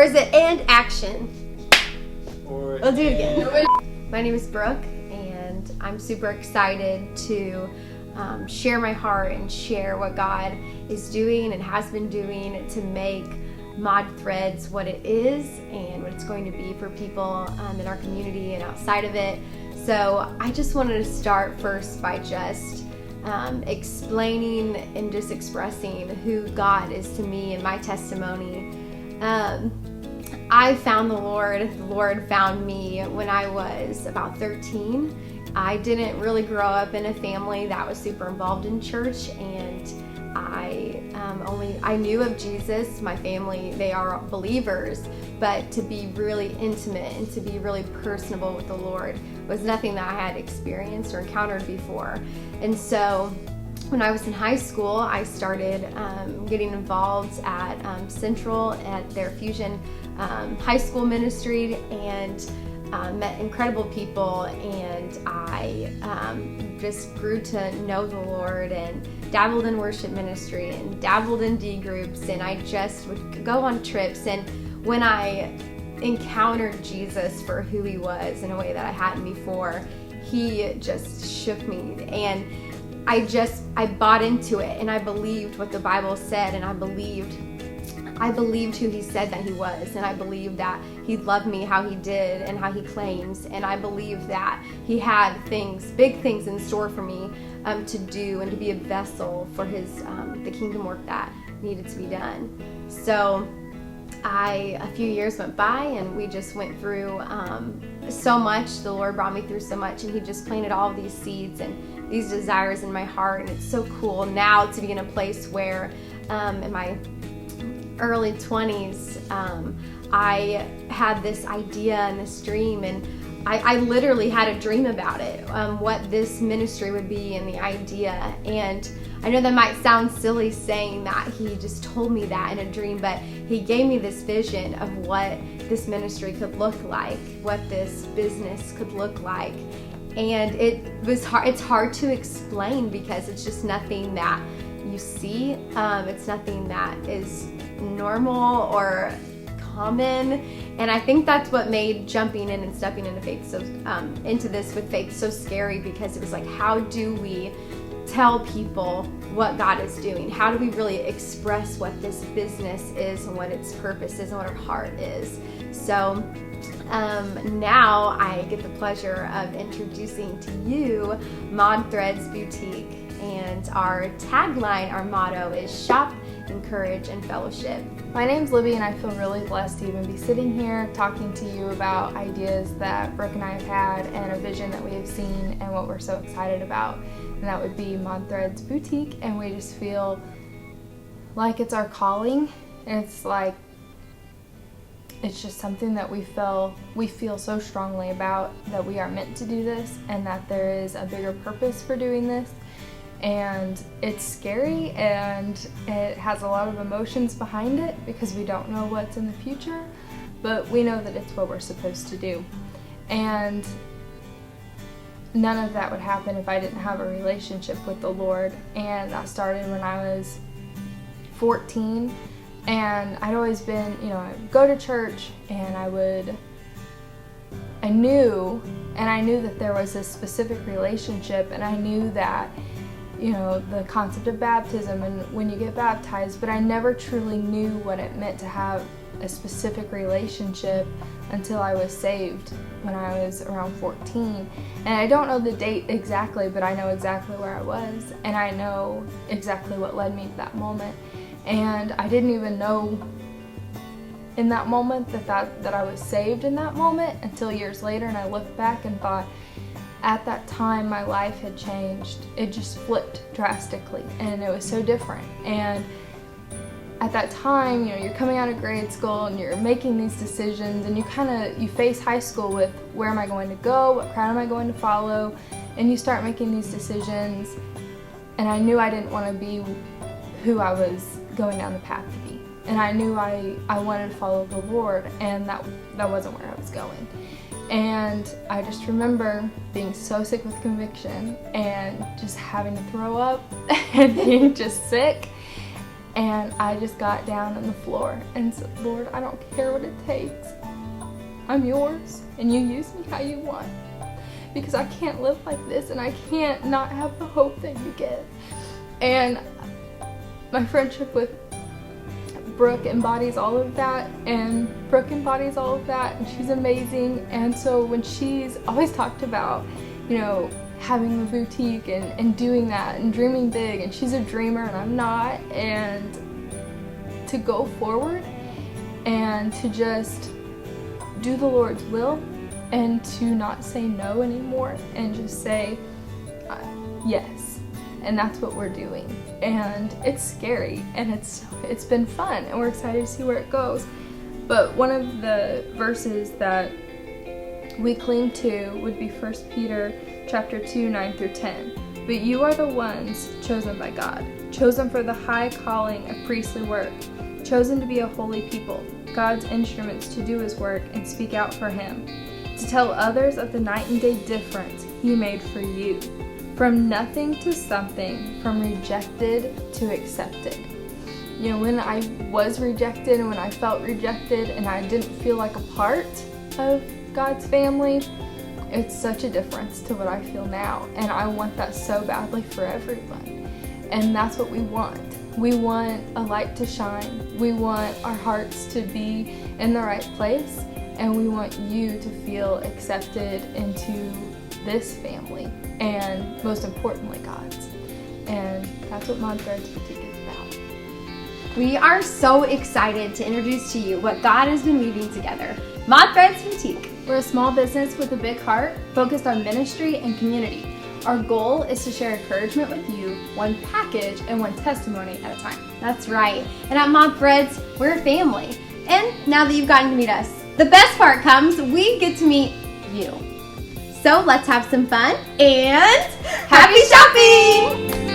is it and action? We'll do it again. My name is Brooke, and I'm super excited to share my heart and share what God is doing and has been doing to make Mod Threads what it is and what it's going to be for people in our community and outside of it. So I just wanted to start first by just explaining and just expressing who God is to me and my testimony. I found the Lord found me when I was about 13. I didn't really grow up in a family that was super involved in church, and I knew of Jesus. My family, they are believers, but to be really intimate and to be really personable with the Lord was nothing that I had experienced or encountered before. And so when I was in high school, I started getting involved at Central at their Fusion high school ministry, and met incredible people, and I just grew to know the Lord and dabbled in worship ministry and dabbled in D groups, and I just would go on trips. And when I encountered Jesus for who he was in a way that I hadn't before, he just shook me, and I bought into it, and I believed what the Bible said, and I believed who he said that he was, and I believed that he loved me how he did and how he claims, and I believed that he had big things in store for me to do and to be a vessel for his the kingdom work that needed to be done. So a few years went by, and we just went through so much. The Lord brought me through so much, and he just planted all of these seeds and these desires in my heart, and it's so cool now to be in a place where in my early 20s, I had this idea and this dream, and I literally had a dream about it, what this ministry would be and the idea. And I know that might sound silly saying that he just told me that in a dream, but he gave me this vision of what this ministry could look like, what this business could look like. And it's hard to explain because it's just nothing that you see. It's nothing that is normal or common, and I think that's what made jumping in and stepping into faith into this with faith so scary, because it was like, how do we tell people what God is doing? How do we really express what this business is and what its purpose is and what our heart is? So now I get the pleasure of introducing to you Mod Threads Boutique, and our tagline, our motto is shop, encourage, and fellowship. My name's Libby, and I feel really blessed to even be sitting here talking to you about ideas that Brooke and I have had and a vision that we have seen and what we're so excited about. And that would be Mod Threads Boutique, and we just feel like it's our calling. It's just something that we feel so strongly about, that we are meant to do this and that there is a bigger purpose for doing this. And it's scary, and it has a lot of emotions behind it because we don't know what's in the future, but we know that it's what we're supposed to do. And none of that would happen if I didn't have a relationship with the Lord. And that started when I was 14, and I'd always been, I'd go to church, and I knew that there was this specific relationship, and I knew that the concept of baptism and when you get baptized, but I never truly knew what it meant to have a specific relationship until I was saved when I was around 14. And I don't know the date exactly, but I know exactly where I was, and I know exactly what led me to that moment. And I didn't even know in that moment that I was saved in that moment until years later, and I looked back and thought, at that time my life had changed. It just flipped drastically, and it was so different. And at that time, you're coming out of grade school and you're making these decisions, and you face high school with, where am I going to go, what crowd am I going to follow, and you start making these decisions. And I knew I didn't want to be who I was going down the path to be, and I knew I wanted to follow the Lord, and that wasn't where I was going. And I just remember being so sick with conviction and just having to throw up and being just sick. And I just got down on the floor and said, Lord, I don't care what it takes. I'm yours, and you use me how you want. Because I can't live like this, and I can't not have the hope that you give. And my friendship with Brooke embodies all of that, and Brooke embodies all of that, and she's amazing. And so when she's always talked about, you know, having the boutique and doing that and dreaming big, and she's a dreamer and I'm not, and to go forward and to just do the Lord's will and to not say no anymore and just say yes. And that's what we're doing. And it's scary, and it's been fun, and we're excited to see where it goes. But one of the verses that we cling to would be 1 Peter chapter 2, 9 through 10. But you are the ones chosen by God, chosen for the high calling of priestly work, chosen to be a holy people, God's instruments to do his work and speak out for him, to tell others of the night and day difference he made for you. From nothing to something, from rejected to accepted. You know, when I was rejected and when I felt rejected and I didn't feel like a part of God's family, it's such a difference to what I feel now. And I want that so badly for everyone. And that's what we want. We want a light to shine. We want our hearts to be in the right place. And we want you to feel accepted into this family. And most importantly, God's. And that's what Mod Threads Boutique is about. We are so excited to introduce to you what God has been weaving together. Mod Threads Boutique. We're a small business with a big heart, focused on ministry and community. Our goal is to share encouragement with you, one package and one testimony at a time. That's right. And at Mod Threads, we're a family. And now that you've gotten to meet us, the best part comes, we get to meet you. So let's have some fun and happy shopping!